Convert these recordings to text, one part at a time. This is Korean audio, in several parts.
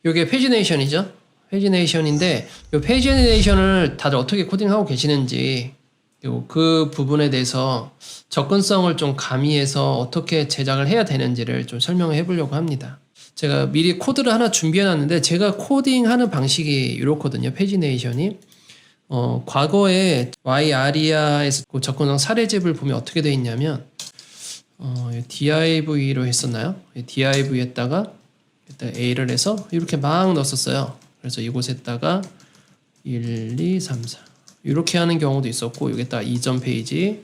이게 페이지네이션이죠. 페이지네이션인데 이 페이지네이션을 다들 어떻게 코딩하고 계시는지 그 부분에 대해서 접근성을 좀 가미해서 어떻게 제작을 해야 되는지를 좀 설명을 해보려고 합니다. 제가 미리 코드를 하나 준비해 놨는데 제가 코딩하는 방식이 이렇거든요. 페이지네이션이 과거에 YARIA에서 그 접근성 사례집을 보면 어떻게 되어 있냐면 div로 했었나요? div에다가 일단 A를 해서 이렇게 막 넣었었어요. 그래서 이곳에다가 1, 2, 3, 4 이렇게 하는 경우도 있었고 여기다가 이전 페이지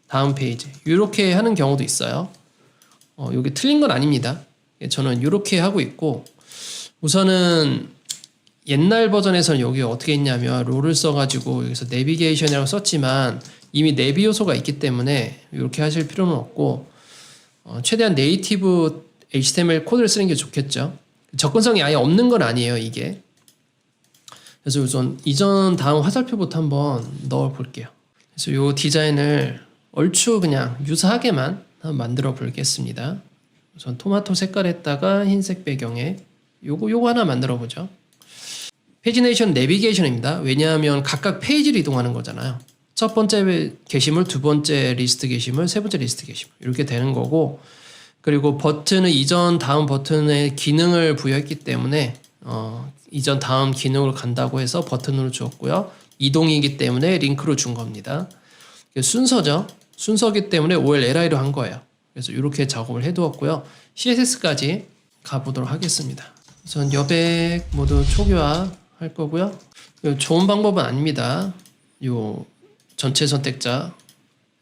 다음 페이지 이렇게 하는 경우도 있어요. 여기 틀린 건 아닙니다. 저는 이렇게 하고 있고 우선은 옛날 버전에서는 여기 어떻게 했냐면 롤을 써가지고 여기서 내비게이션이라고 썼지만 이미 내비 요소가 있기 때문에 이렇게 하실 필요는 없고 최대한 네이티브 HTML 코드를 쓰는 게 좋겠죠. 접근성이 아예 없는 건 아니에요, 이게. 그래서 우선 이전 다음 화살표부터 한번 넣어 볼게요. 그래서 이 디자인을 얼추 그냥 유사하게만 한번 만들어 보겠습니다. 우선 토마토 색깔에다가 흰색 배경에 요거 하나 만들어 보죠. 페이지네이션 내비게이션입니다. 왜냐하면 각각 페이지를 이동하는 거잖아요. 첫 번째 게시물, 두 번째 리스트 게시물, 세 번째 리스트 게시물 이렇게 되는 거고 그리고 버튼은 이전 다음 버튼에 기능을 부여했기 때문에 이전 다음 기능으로 간다고 해서 버튼으로 주었고요. 이동이기 때문에 링크로 준 겁니다. 순서죠. 순서기 때문에 OLLI로 한 거예요. 그래서 이렇게 작업을 해두었고요. CSS까지 가보도록 하겠습니다. 우선 여백 모두 초기화 할 거고요. 좋은 방법은 아닙니다. 요 전체 선택자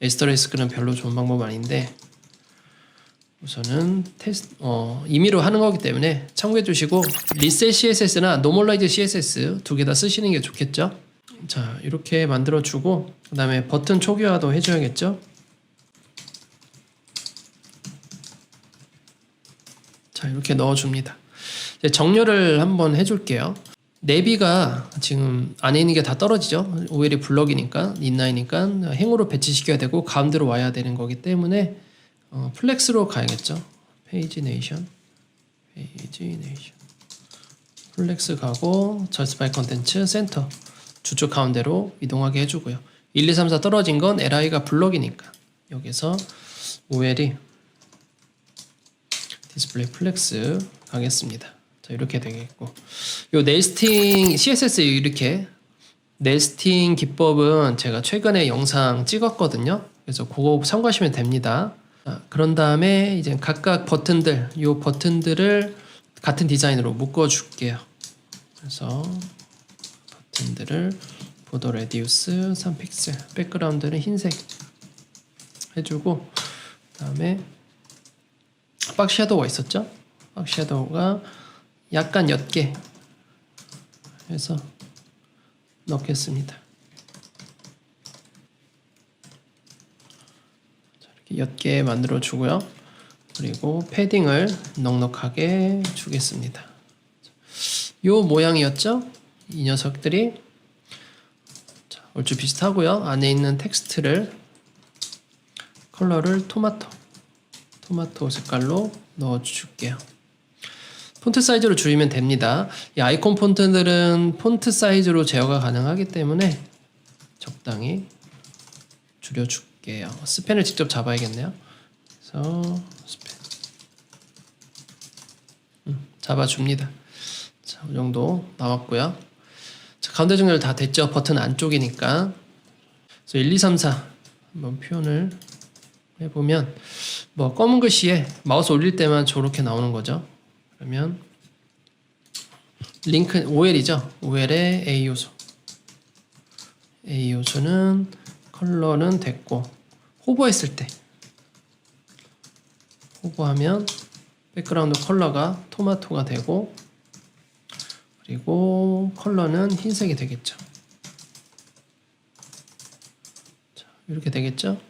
에스터리스크는 별로 좋은 방법은 아닌데 우선은 임의로 하는 거기 때문에 참고해 주시고 리셋 CSS나 노멀라이즈 CSS 두 개 다 쓰시는 게 좋겠죠. 자 이렇게 만들어 주고 그 다음에 버튼 초기화도 해줘야겠죠. 자 이렇게 넣어줍니다. 이제 정렬을 한번 해줄게요. 내비가 지금 안에 있는 게 다 떨어지죠. OL이 블럭이니까 인라인이니까 행으로 배치시켜야 되고 가운데로 와야 되는 거기 때문에 플렉스로 가야겠죠. 페이지네이션 플렉스 가고 저스티파이 컨텐츠 센터 주축 가운데로 이동하게 해주고요. 1, 2, 3, 4 떨어진 건 LI가 블럭이니까 여기서 OL이 디스플레이 플렉스 가겠습니다. 자 이렇게 되겠고 요 네스팅 CSS 이렇게 네스팅 기법은 제가 최근에 영상 찍었거든요. 그래서 그거 참고하시면 됩니다. 그런 다음에 이제 각각 버튼들, 요 버튼들을 같은 디자인으로 묶어 줄게요. 그래서 버튼들을 보더 레디우스 3픽셀, 백그라운드는 흰색 해주고, 그다음에 박 섀도우가 있었죠? 박 섀도우가 약간 옅게 해서 넣겠습니다. 옅게 만들어 주고요. 그리고 패딩을 넉넉하게 주겠습니다. 요 모양이었죠? 이 녀석들이 얼추 비슷하고요. 안에 있는 텍스트를 컬러를 토마토 색깔로 넣어 줄게요. 폰트 사이즈로 줄이면 됩니다. 이 아이콘 폰트들은 폰트 사이즈로 제어가 가능하기 때문에 적당히 줄여줄게요. 스펜을 직접 잡아야겠네요. 그래서 스펜 잡아줍니다. 자, 이 정도 나왔고요. 자, 가운데 정렬 다 됐죠. 버튼 안쪽이니까. 그래서 1, 2, 3, 4 한번 표현을 해보면 뭐 검은 글씨에 마우스 올릴 때만 저렇게 나오는 거죠. 그러면 링크 OL이죠. OL의 A 요소는 컬러는 됐고 호버했을 때 호버하면 백그라운드 컬러가 토마토가 되고 그리고 컬러는 흰색이 되겠죠. 자, 이렇게 되겠죠.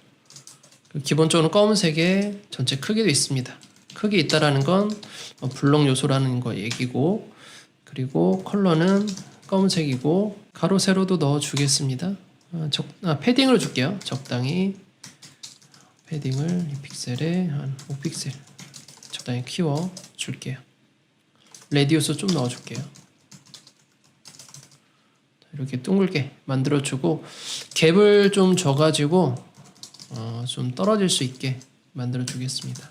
기본적으로 검은색의 전체 크기도 있습니다. 크기 있다라는 건 블록 요소라는 거 얘기고 그리고 컬러는 검은색이고 가로 세로도 넣어 주겠습니다. 패딩으로 줄게요. 적당히 패딩을 이 픽셀에 한 5픽셀 적당히 키워 줄게요. 레디우스 좀 넣어줄게요. 이렇게 둥글게 만들어주고 갭을 좀 줘가지고 좀 떨어질 수 있게 만들어주겠습니다.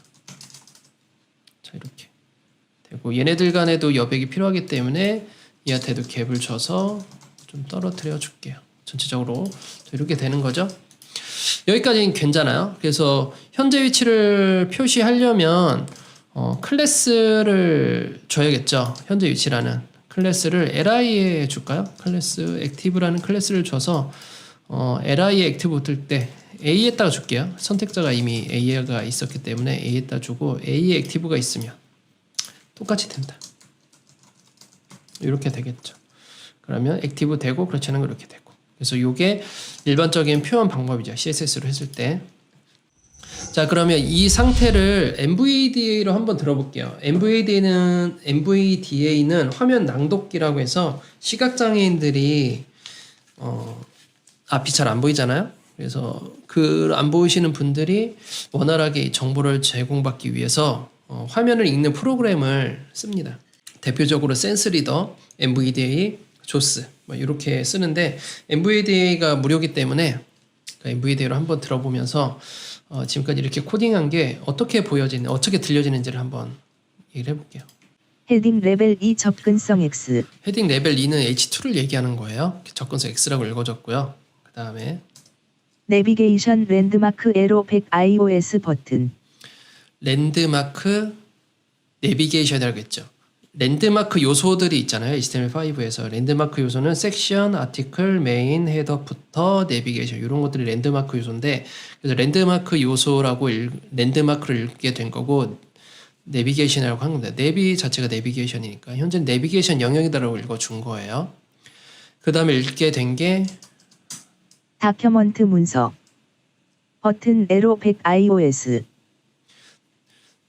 자, 이렇게 되고 얘네들 간에도 여백이 필요하기 때문에 얘한테도 갭을 줘서 좀 떨어뜨려 줄게요. 전체적으로 이렇게 되는 거죠. 여기까지는 괜찮아요. 그래서 현재 위치를 표시하려면 클래스를 줘야겠죠. 현재 위치라는 클래스를 li에 줄까요? 클래스 액티브라는 클래스를 줘서 li에 액티브 붙을 때 a에다가 줄게요. 선택자가 이미 a가 있었기 때문에 a에다 주고 a에 액티브가 있으면 똑같이 된다. 이렇게 되겠죠. 그러면 액티브 되고 그렇지 않은 거 이렇게 되고. 그래서 이게 일반적인 표현 방법이죠. CSS로 했을 때. 자, 그러면 이 상태를 NVDA로 한번 들어볼게요. NVDA는 화면 낭독기라고 해서 시각장애인들이 앞이 잘 안 보이잖아요. 그래서 그 안 보이시는 분들이 원활하게 이 정보를 제공받기 위해서 화면을 읽는 프로그램을 씁니다. 대표적으로 센스리더, NVDA, 조스 뭐 이렇게 쓰는데 NVDA가 무료이기 때문에 NVDA로 한번 들어보면서 지금까지 이렇게 코딩한 게 어떻게 보여지는, 어떻게 들려지는지를 한번 얘기를 해볼게요. 헤딩 레벨 2 접근성 X. 헤딩 레벨 2는 H2를 얘기하는 거예요. 접근성 X라고 읽어줬고요. 그 다음에 내비게이션 랜드마크 에로 100 iOS 버튼. 랜드마크 내비게이션이라고 했죠. 랜드마크 요소들이 있잖아요. HTML5에서 랜드마크 요소는 섹션, 아티클, 메인, 헤더, 부터, 내비게이션 이런 것들이 랜드마크 요소인데 그래서 랜드마크 요소라고 랜드마크를 읽게 된 거고 내비게이션이라고 한 겁니다. 내비 자체가 내비게이션이니까 현재 내비게이션 영역이다라고 읽어준 거예요. 그 다음에 읽게 된 게 다큐먼트 문서. 버튼 에로 100 iOS.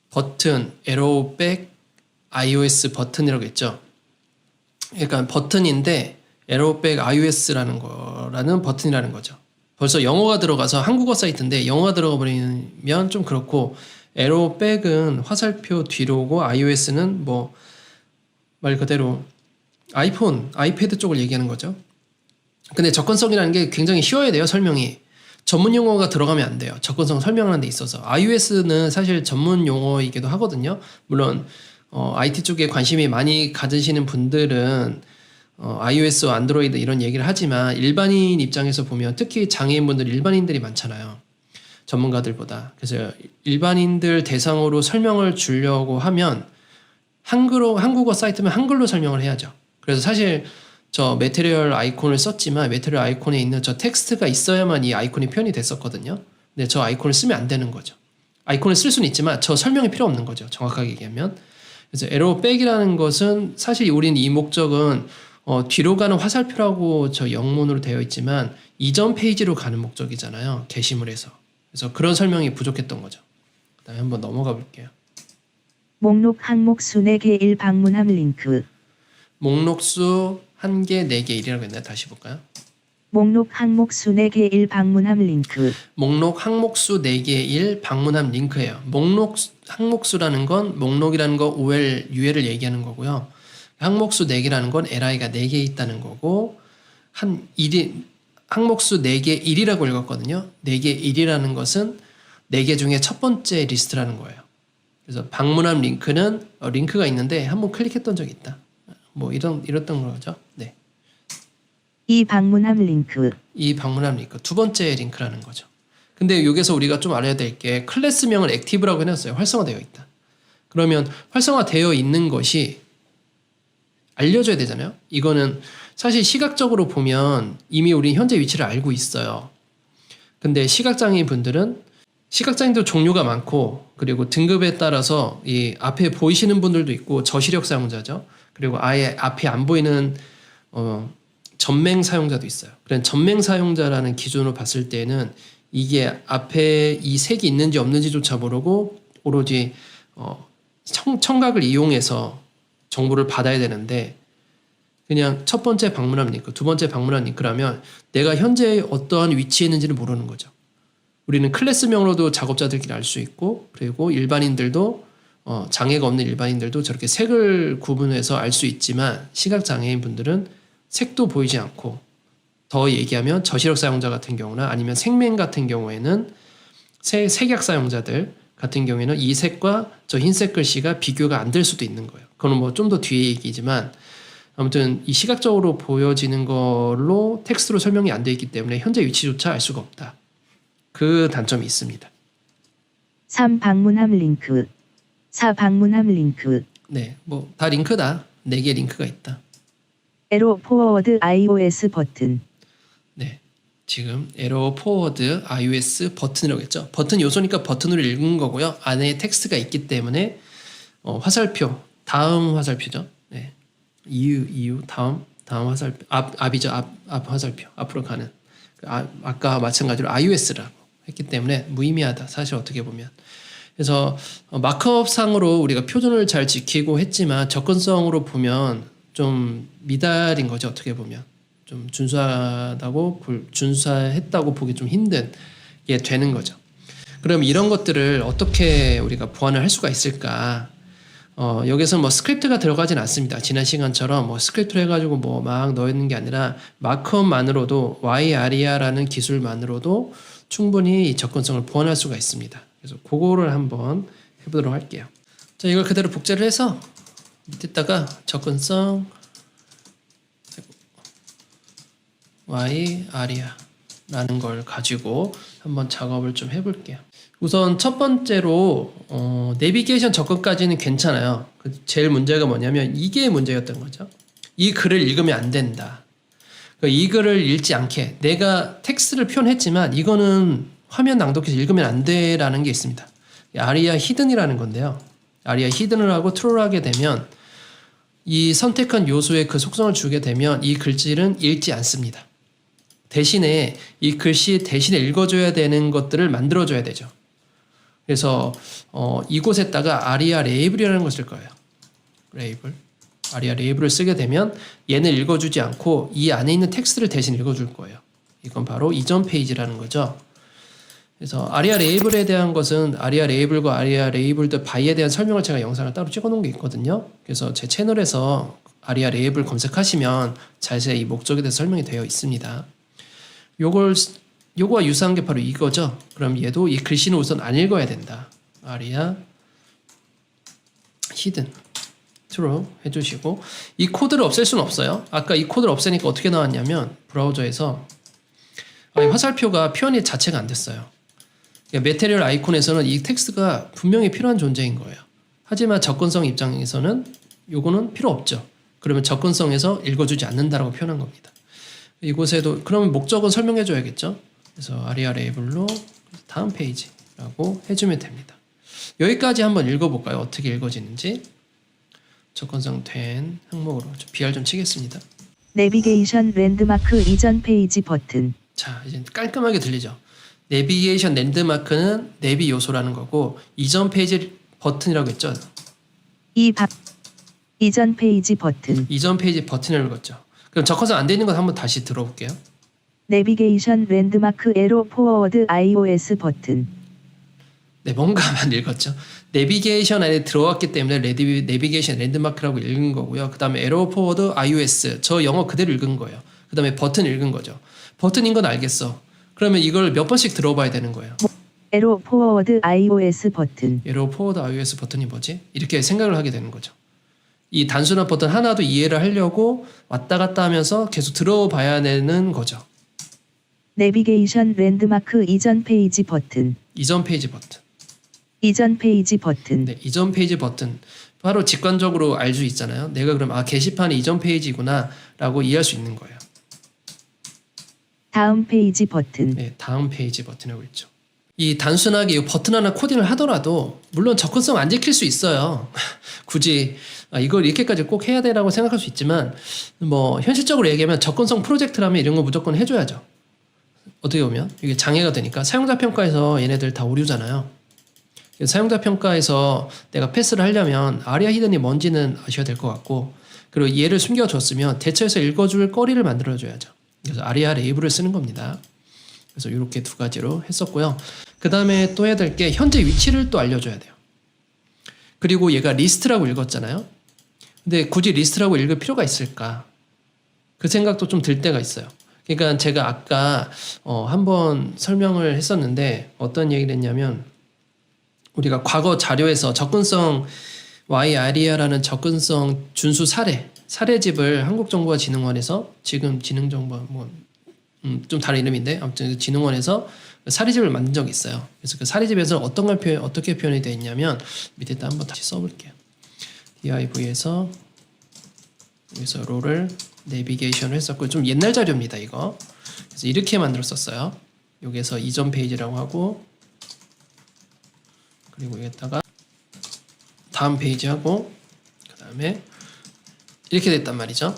버튼, 에로백, iOS 버튼이라고 했죠. 그러니까 버튼인데 에로백 iOS라는 거라는 버튼이라는 거죠. 벌써 영어가 들어가서 한국어 사이트인데 영어가 들어가 버리면 좀 그렇고 에로백은 화살표 뒤로고 iOS는 뭐 말 그대로 아이폰, 아이패드 쪽을 얘기하는 거죠. 근데 접근성이라는 게 굉장히 쉬워야 돼요. 설명이. 전문 용어가 들어가면 안 돼요. 접근성 설명하는 데 있어서. iOS는 사실 전문 용어이기도 하거든요. 물론 IT 쪽에 관심이 많이 가지시는 분들은 iOS, 안드로이드 이런 얘기를 하지만 일반인 입장에서 보면 특히 장애인분들 일반인들이 많잖아요. 전문가들보다. 그래서 일반인들 대상으로 설명을 주려고 하면 한국어 사이트면 한글로 설명을 해야죠. 그래서 사실 저 매트리얼 아이콘을 썼지만 매트리얼 아이콘에 있는 저 텍스트가 있어야만 이 아이콘이 표현이 됐었거든요. 근데 저 아이콘을 쓰면 안 되는 거죠. 아이콘을 쓸 수는 있지만 저 설명이 필요 없는 거죠. 정확하게 얘기하면. 그래서 에로백이라는 것은 사실 우린 이 목적은 뒤로 가는 화살표라고 저 영문으로 되어 있지만 이전 페이지로 가는 목적이잖아요. 게시물에서. 그래서 그런 설명이 부족했던 거죠. 그 다음에 한번 넘어가 볼게요. 목록 항목 수 4개 1 방문함 링크. 목록수 1개, 4개, 1이라고 했나요? 다시 볼까요? 목록 항목 수 4개 1 방문함 링크. 목록 항목수 4개 1 방문함 링크예요. 목록 항목수라는 건 목록이라는 거 OL, UL을 얘기하는 거고요. 항목수 4개라는 건 LI가 4개 있다는 거고 항목수 4개 1이라고 읽었거든요. 4개 1이라는 것은 4개 중에 첫 번째 리스트라는 거예요. 그래서 방문함 링크는 링크가 있는데 한번 클릭했던 적이 있다. 뭐 이랬던 거죠. 네. 이 방문함 링크. 이 방문함 링크 두 번째 링크라는 거죠. 근데 여기서 우리가 좀 알아야 될 게 클래스명을 액티브라고 해놨어요. 활성화되어 있다. 그러면 활성화되어 있는 것이 알려줘야 되잖아요. 이거는 사실 시각적으로 보면 이미 우리 현재 위치를 알고 있어요. 근데 시각장애인 분들은 시각장애인도 종류가 많고 그리고 등급에 따라서 이 앞에 보이시는 분들도 있고 저시력 사용자죠. 그리고 아예 앞이 안 보이는 전맹 사용자도 있어요. 그런 전맹 사용자라는 기준으로 봤을 때는 이게 앞에 이 색이 있는지 없는지조차 모르고 오로지 청각을 이용해서 정보를 받아야 되는데 그냥 첫 번째 방문함 링크, 두 번째 방문함 링크라면 내가 현재 어떠한 위치에 있는지를 모르는 거죠. 우리는 클래스명으로도 작업자들끼리 알 수 있고 그리고 일반인들도 장애가 없는 일반인들도 저렇게 색을 구분해서 알 수 있지만 시각장애인 분들은 색도 보이지 않고 더 얘기하면 저시력 사용자 같은 경우나 아니면 색맨 같은 경우에는 색약 사용자들 같은 경우에는 이 색과 저 흰색 글씨가 비교가 안 될 수도 있는 거예요. 그건 뭐 좀 더 뒤에 얘기지만 아무튼 이 시각적으로 보여지는 걸로 텍스트로 설명이 안 돼 있기 때문에 현재 위치조차 알 수가 없다. 그 단점이 있습니다. 3. 방문함 링크 4. 방문함 링크 네, 뭐 다 링크다. 4개 링크가 있다. 에로 포워드 iOS 버튼 네, 지금 에러 포워드 iOS 버튼이라고 했죠. 버튼 요소니까 버튼으로 읽은 거고요. 안에 텍스트가 있기 때문에 화살표, 다음 화살표죠. 네, 이유 다음 화살표, 앞이죠. 앞 화살표, 앞으로 가는. 아까 마찬가지로 iOS라고 했기 때문에 무의미하다. 사실 어떻게 보면. 그래서 마크업 상으로 우리가 표준을 잘 지키고 했지만 접근성으로 보면 좀 미달인 거죠. 어떻게 보면 좀 준수했다고 보기 좀 힘든 게 되는 거죠. 그럼 이런 것들을 어떻게 우리가 보완을 할 수가 있을까? 여기서 뭐 스크립트가 들어가진 않습니다. 지난 시간처럼 뭐 스크립트를 해가지고 뭐 막 넣는 게 아니라 마크업만으로도 YARIA라는 기술만으로도 충분히 이 접근성을 보완할 수가 있습니다. 그래서 그거를 한번 해보도록 할게요. 자, 이걸 그대로 복제를 해서 밑에다가 접근성 YARIA라는 걸 가지고 한번 작업을 좀 해볼게요. 우선 첫 번째로 내비게이션 접근까지는 괜찮아요. 제일 문제가 뭐냐면 이게 문제였던 거죠. 이 글을 읽으면 안 된다. 이 글을 읽지 않게 내가 텍스트를 표현했지만 이거는 화면 낭독해서 읽으면 안 돼라는 게 있습니다. 아리아 히든이라는 건데요. 아리아 히든을 하고 트루를 하게 되면 이 선택한 요소에 그 속성을 주게 되면 이 글씨는 읽지 않습니다. 대신에 이 글씨 대신에 읽어줘야 되는 것들을 만들어줘야 되죠. 그래서 이곳에다가 아리아 레이블이라는 것을 쓸 거예요. 레이블. 아리아 레이블을 쓰게 되면 얘는 읽어주지 않고 이 안에 있는 텍스트를 대신 읽어줄 거예요. 이건 바로 이전 페이지라는 거죠. 그래서 아리아 레이블에 대한 것은 아리아 레이블과 아리아 레이블드 바이에 대한 설명을 제가 영상을 따로 찍어 놓은 게 있거든요. 그래서 제 채널에서 아리아 레이블 검색하시면 자세히 이 목적에 대해서 설명이 되어 있습니다. 요거와 유사한 게 바로 이거죠. 그럼 얘도 이 글씨는 우선 안 읽어야 된다. 아리아 히든 true 해주시고 이 코드를 없앨 수는 없어요. 아까 이 코드를 없애니까 어떻게 나왔냐면 브라우저에서 화살표가 표현이 자체가 안 됐어요. 메테리얼 아이콘에서는 이 텍스트가 분명히 필요한 존재인 거예요. 하지만 접근성 입장에서는 요거는 필요 없죠. 그러면 접근성에서 읽어주지 않는다라고 표현한 겁니다. 이곳에도 그러면 목적은 설명해 줘야겠죠. 그래서 아리아 레이블로 다음 페이지라고 해주면 됩니다. 여기까지 한번 읽어볼까요? 어떻게 읽어지는지. 접근성 된 항목으로 BR 좀 치겠습니다. 내비게이션 랜드마크 이전 페이지 버튼 자, 이제 깔끔하게 들리죠. 내비게이션 랜드마크는 내비 요소라는 거고 이전 페이지 버튼이라고 했죠. 이전 페이지 버튼 이전 페이지 버튼을 읽었죠. 그럼 접근성 안 돼 있는 건 한번 다시 들어볼게요. 내비게이션 랜드마크 에로 포워드 iOS 버튼 네, 뭔가만 읽었죠. 내비게이션 안에 들어왔기 때문에 내비게이션 랜드마크라고 읽은 거고요. 그 다음에 에러 포워드 iOS 저 영어 그대로 읽은 거예요. 그 다음에 버튼 읽은 거죠. 버튼인 건 알겠어. 그러면 이걸 몇 번씩 들어봐야 되는 거예요. 에로 포워드 iOS 버튼 에러 포워드 iOS 버튼이 뭐지? 이렇게 생각을 하게 되는 거죠. 이 단순한 버튼 하나도 이해를 하려고 왔다 갔다 하면서 계속 들어봐야 되는 거죠. 내비게이션 랜드마크 이전 페이지 버튼 이전 페이지 버튼. 이전 페이지 버튼 네, 이전 페이지 버튼. 바로 직관적으로 알 수 있잖아요. 내가 그럼 게시판이 이전 페이지구나 라고 이해할 수 있는 거예요. 다음 페이지 버튼 네, 다음 페이지 버튼이라고 있죠. 이 단순하게 이 버튼 하나 코딩을 하더라도 물론 접근성 안 지킬 수 있어요. 굳이 이걸 이렇게까지 꼭 해야 되라고 생각할 수 있지만 뭐 현실적으로 얘기하면 접근성 프로젝트라면 이런 거 무조건 해줘야죠. 어떻게 보면 이게 장애가 되니까 사용자 평가에서 얘네들 다 오류잖아요. 사용자 평가에서 내가 패스를 하려면 아리아 히든이 뭔지는 아셔야 될 것 같고 그리고 얘를 숨겨줬으면 대처해서 읽어줄 거리를 만들어줘야죠. 그래서 아리아 레이블을 쓰는 겁니다. 그래서 이렇게 두 가지로 했었고요. 그 다음에 또 해야 될 게 현재 위치를 또 알려줘야 돼요. 그리고 얘가 리스트라고 읽었잖아요. 근데 굳이 리스트라고 읽을 필요가 있을까? 그 생각도 좀 들 때가 있어요. 그러니까 제가 아까 한번 설명을 했었는데 어떤 얘기를 했냐면 우리가 과거 자료에서 접근성 YARIA라는 접근성 준수 사례집을 한국정보화진흥원에서 지금 진흥정보 좀 다른 이름인데 아무튼 진흥원에서 사례집을 만든 적이 있어요. 그래서 그 사례집에서 어떻게 표현이 되어 있냐면 밑에 또 한번 다시 써볼게요. DIV에서 여기서 롤을 내비게이션을 했었고 좀 옛날 자료입니다 이거. 그래서 이렇게 만들었었어요. 여기에서 이전 페이지라고 하고 그리고 여기다가 다음 페이지 하고 그 다음에 이렇게 됐단 말이죠.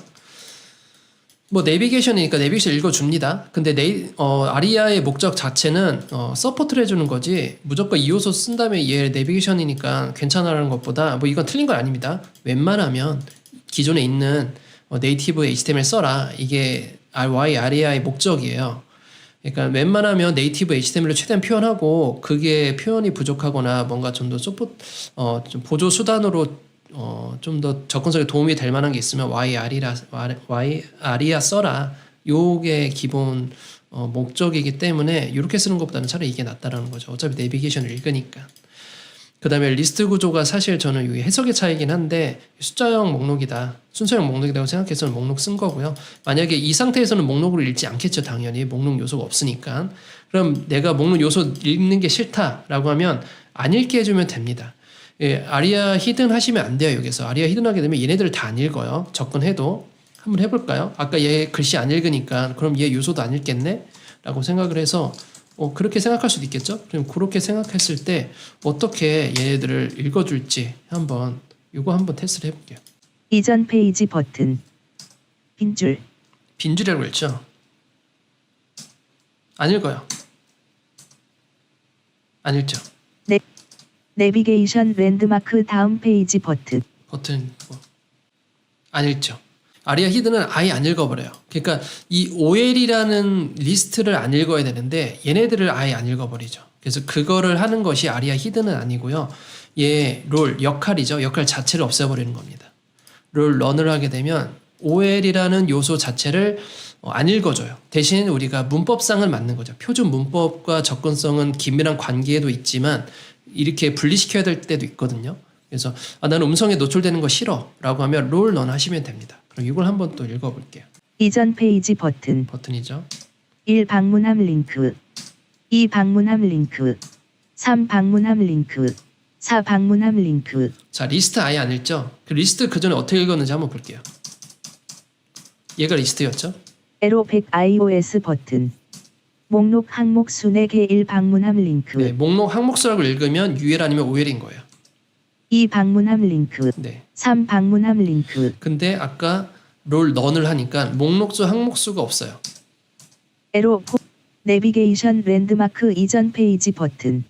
뭐 내비게이션이니까 내비게이션 읽어줍니다. 근데 아리아의 목적 자체는 서포트를 해주는 거지 무조건 이 요소 쓴 다음에 얘 내비게이션이니까 괜찮아라는 것보다 뭐 이건 틀린 건 아닙니다. 웬만하면 기존에 있는 네이티브 HTML 써라. 이게 아리아의 목적이에요. 그러니까 웬만하면 네이티브 HTML로 최대한 표현하고 그게 표현이 부족하거나 뭔가 좀 더 좀 보조 수단으로 좀 더 접근성에 도움이 될 만한 게 있으면 YARIA 써라. 요게 기본 목적이기 때문에 이렇게 쓰는 것보다는 차라리 이게 낫다라는 거죠. 어차피 내비게이션을 읽으니까. 그 다음에 리스트 구조가 사실 저는 이게 해석의 차이긴 한데 숫자형 목록이다. 순서형 목록이라고 생각해서 목록 쓴 거고요. 만약에 이 상태에서는 목록을 읽지 않겠죠. 당연히 목록 요소가 없으니까. 그럼 내가 목록 요소 읽는 게 싫다라고 하면 안 읽게 해주면 됩니다. 예, 아리아 히든 하시면 안 돼요. 여기서 아리아 히든 하게 되면 얘네들을 다 안 읽어요. 접근해도. 한번 해볼까요? 아까 얘 글씨 안 읽으니까 그럼 얘 요소도 안 읽겠네? 라고 생각을 해서 그렇게 생각할 수도 있겠죠? 그럼 그렇게 생각했을 때 어떻게 얘네들을 읽어줄지 이거 한번 테스트를 해볼게요. 이전 페이지 버튼. 빈줄. 빈줄이라고 했죠? 안 읽어요. 안 읽죠? 내비게이션 랜드마크 다음 페이지 버튼. 안 읽죠? 아리아 히든은 아예 안 읽어버려요. 그러니까 이 OL이라는 리스트를 안 읽어야 되는데 얘네들을 아예 안 읽어버리죠. 그래서 그거를 하는 것이 아리아 히든은 아니고요. 얘 롤 역할이죠. 역할 자체를 없애버리는 겁니다. 롤 런을 하게 되면 OL이라는 요소 자체를 안 읽어줘요. 대신 우리가 문법상을 맞는 거죠. 표준 문법과 접근성은 긴밀한 관계에도 있지만 이렇게 분리시켜야 될 때도 있거든요. 그래서 나는 음성에 노출되는 거 싫어 라고 하면 롤 넌 하시면 됩니다. 그럼 이걸 한번 또 읽어볼게요. 이전 페이지 버튼이죠. 1 방문함 링크 2 방문함 링크 3 방문함 링크 4 방문함 링크. 자, 리스트 아예 안 읽죠? 그 리스트 그 전에 어떻게 읽었는지 한번 볼게요. 얘가 리스트였죠? 에로 100 iOS 버튼. 목록 항목 수 4개 1 방문함 링크. 네, 목록 항목수라고 읽으면 UL 아니면 OL인 거예요. 2 방문함 링크. 네. 3 방문함 링크. 근데 아까 롤 넌을 하니까 목록수 항목수가 없어요. 에로 4 내비게이션 랜드마크 이전 페이지 버튼.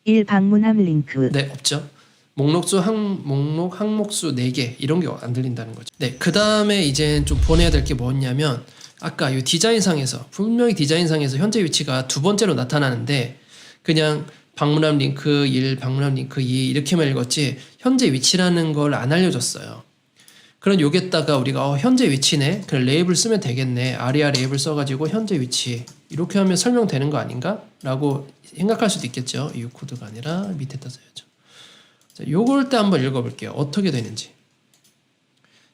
1 방문함 링크. 네, 없죠. 목록 항목수 4개 이런 게 안 들린다는 거죠. 네, 그 다음에 이제 좀 보내야 될 게 뭐냐면 아까 이 디자인상에서 분명히 디자인상에서 현재 위치가 두 번째로 나타나는데 그냥 방문함 링크 1, 방문함 링크 2 이렇게만 읽었지 현재 위치라는 걸 안 알려줬어요. 그럼 여기에다가 우리가 현재 위치네. 그럼 레이블 쓰면 되겠네. 아리아 레이블 써가지고 현재 위치 이렇게 하면 설명되는 거 아닌가? 라고 생각할 수도 있겠죠. 이 코드가 아니라 밑에다 써야죠. 자, 요걸 때 한번 읽어볼게요. 어떻게 되는지.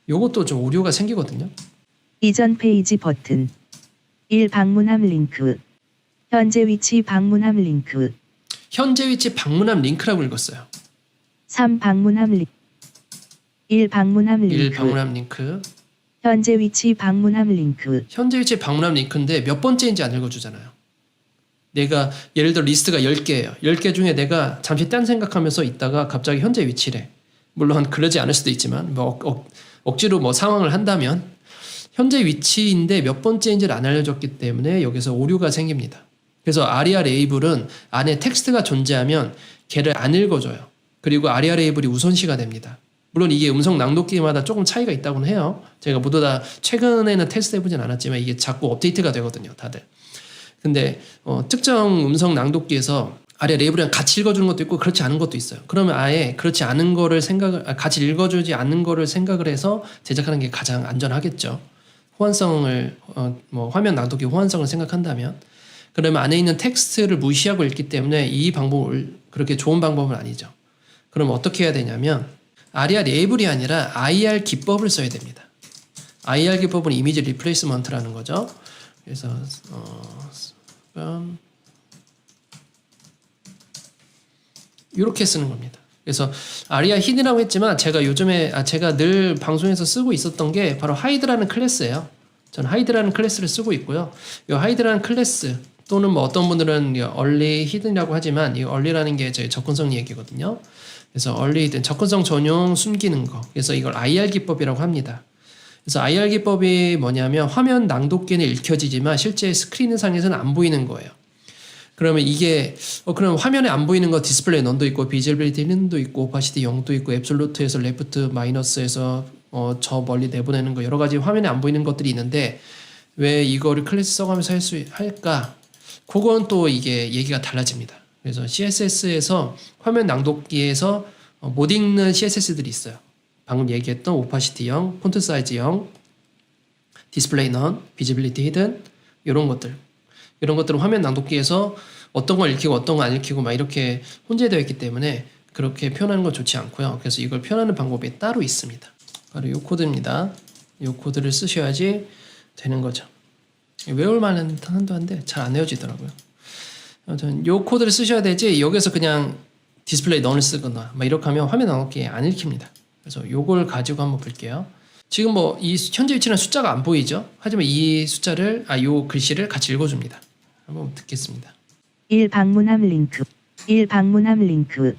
요것도 좀 오류가 생기거든요. 이전 페이지 버튼. 1 방문함 링크. 현재 위치 방문함 링크. 현재 위치 방문함 링크라고 읽었어요. 3 방문함 링크. 1 방문함 링크. 1 방문함 링크. 현재 위치 방문함 링크. 현재 위치 방문함 링크인데 몇 번째인지 안 읽어주잖아요. 내가 예를 들어 리스트가 10개예요. 10개 중에 내가 잠시 딴 생각하면서 있다가 갑자기 현재 위치래. 물론 그러지 않을 수도 있지만 뭐 억지로 뭐 상황을 한다면 현재 위치인데 몇 번째인지를 안 알려줬기 때문에 여기서 오류가 생깁니다. 그래서 아리아 레이블은 안에 텍스트가 존재하면 걔를 안 읽어줘요. 그리고 아리아 레이블이 우선시가 됩니다. 물론 이게 음성 낭독기마다 조금 차이가 있다고는 해요. 제가 모두 다 최근에는 테스트 해보진 않았지만 이게 자꾸 업데이트가 되거든요. 다들. 근데 특정 음성 낭독기에서 아리아 레이블이랑 같이 읽어주는 것도 있고 그렇지 않은 것도 있어요. 그러면 아예 그렇지 않은 거를 같이 읽어주지 않는 거를 생각을 해서 제작하는 게 가장 안전하겠죠. 호환성을 뭐 화면 낭독의 호환성을 생각한다면 그러면 안에 있는 텍스트를 무시하고 읽기 때문에 이 방법을 그렇게 좋은 방법은 아니죠. 그럼 어떻게 해야 되냐면 아리아 레이블이 아니라 IR 기법을 써야 됩니다. IR 기법은 이미지 리플레이스먼트라는 거죠. 그래서 이렇게 쓰는 겁니다. 그래서 아리아 히드라고 했지만 제가 제가 늘 방송에서 쓰고 있었던 게 바로 하이드라는 클래스예요. 저는 하이드라는 클래스를 쓰고 있고요. 이 하이드라는 클래스 또는 뭐 어떤 분들은 얼리 히든이라고 하지만 이 얼리라는 게 저희 접근성 얘기거든요. 그래서 얼리 히든 접근성 전용 숨기는 거. 그래서 이걸 IR 기법이라고 합니다. 그래서 IR 기법이 뭐냐면 화면 낭독기는 읽혀지지만 실제 스크린상에서는 안 보이는 거예요. 그러면 이게 그럼 화면에 안 보이는 거 디스플레이 넌도 있고 비지빌리티 1도 있고 오파시티 0도 있고 앱솔루트에서 레프트 마이너스에서 저 멀리 내보내는 거 여러 가지 화면에 안 보이는 것들이 있는데 왜 이거를 클래스 써가면서 할까? 그건 또 이게 얘기가 달라집니다. 그래서 CSS에서 화면 낭독기에서 못 읽는 CSS들이 있어요. 방금 얘기했던 오파시티 0, 폰트 사이즈 0, 디스플레이 넌, 비지빌리티 히든 이런 것들은 화면 낭독기에서 어떤 걸 읽히고 어떤 걸 안 읽히고 막 이렇게 혼재되어 있기 때문에 그렇게 표현하는 건 좋지 않고요. 그래서 이걸 표현하는 방법이 따로 있습니다. 바로 이 코드입니다. 이 코드를 쓰셔야지 되는 거죠. 외울 만한 한도 한데 잘 안 외워지더라고요. 아무튼 이 코드를 쓰셔야 되지 여기서 그냥 디스플레이 넌을 쓰거나 막 이렇게 하면 화면 낭독기에 안 읽힙니다. 그래서 이걸 가지고 한번 볼게요. 지금 뭐 이 현재 위치는 숫자가 안 보이죠? 하지만 이 숫자를 요 글씨를 같이 읽어줍니다. 한번 듣겠습니다. 1 방문함 링크 1 방문함 링크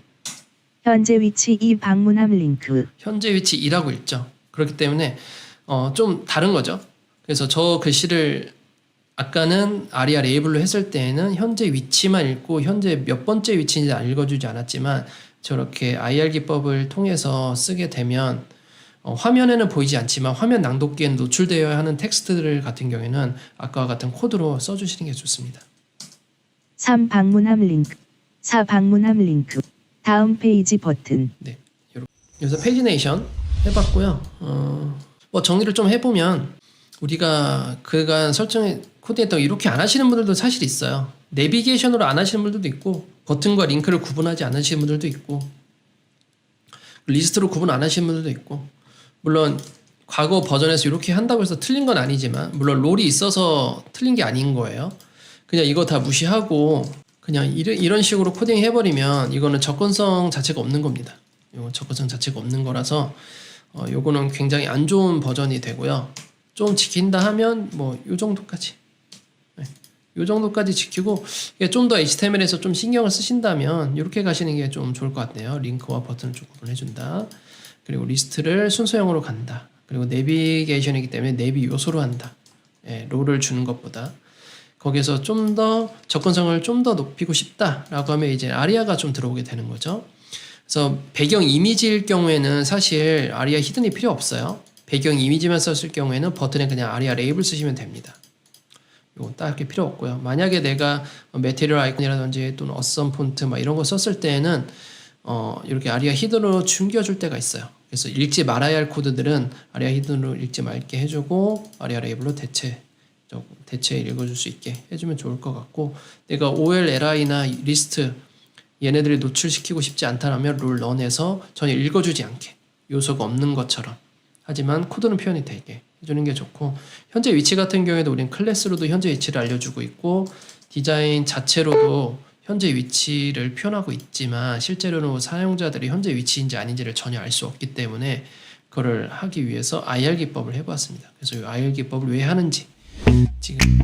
현재 위치 2 방문함 링크 현재 위치 2라고 읽죠. 그렇기 때문에 좀 다른 거죠. 그래서 저 글씨를 아까는 아리아 레이블로 했을 때에는 현재 위치만 읽고 현재 몇 번째 위치인지 읽어주지 않았지만 저렇게 IR 기법을 통해서 쓰게 되면 화면에는 보이지 않지만 화면 낭독기에는 노출되어야 하는 텍스트들 같은 경우에는 아까와 같은 코드로 써주시는 게 좋습니다. 3 방문함 링크 4 방문함 링크 다음 페이지 버튼 네, 여기서 페이지네이션 해봤고요. 뭐 정리를 좀 해보면 우리가 그간 설정에 코드했던 이렇게 안 하시는 분들도 사실 있어요. 내비게이션으로 안 하시는 분들도 있고 버튼과 링크를 구분하지 않으시는 분들도 있고 리스트로 구분 안 하시는 분들도 있고 물론 과거 버전에서 이렇게 한다고 해서 틀린 건 아니지만 물론 롤이 있어서 틀린 게 아닌 거예요. 그냥 이거 다 무시하고 그냥 이런 식으로 코딩 해버리면 이거는 접근성 자체가 없는 겁니다. 이거 접근성 자체가 없는 거라서 요거는 굉장히 안 좋은 버전이 되고요. 좀 지킨다 하면 뭐 요 정도까지 요 정도까지 지키고 좀 더 HTML에서 좀 신경을 쓰신다면 이렇게 가시는 게 좀 좋을 것 같네요. 링크와 버튼을 좀 구분해준다. 그리고 리스트를 순서형으로 간다. 그리고 내비게이션이기 때문에 내비 요소로 한다. 롤을 주는 것보다 거기서 좀 더 접근성을 좀 더 높이고 싶다라고 하면 이제 아리아가 좀 들어오게 되는 거죠. 그래서 배경 이미지일 경우에는 사실 아리아 히든이 필요 없어요. 배경 이미지만 썼을 경우에는 버튼에 그냥 아리아 레이블 쓰시면 됩니다. 이거 딱히 필요 없고요. 만약에 내가 매티리얼 아이콘이라든지 또는 어썸 폰트 막 이런 거 썼을 때는 이렇게 아리아 히든으로 숨겨줄 때가 있어요. 그래서 읽지 말아야 할 코드들은 아리아 히든으로 읽지 말게 해주고 아리아 레이블로 대체 읽어줄 수 있게 해주면 좋을 것 같고 내가 OLLI나 리스트 얘네들을 노출시키고 싶지 않다면 롤 런에서 전혀 읽어주지 않게 요소가 없는 것처럼 하지만 코드는 표현이 되게 해주는 게 좋고 현재 위치 같은 경우에도 우리는 클래스로도 현재 위치를 알려주고 있고 디자인 자체로도 현재 위치를 표현하고 있지만 실제로는 사용자들이 현재 위치인지 아닌지를 전혀 알 수 없기 때문에 그거를 하기 위해서 IR 기법을 해보았습니다. 그래서 이 IR 기법을 왜 하는지 지금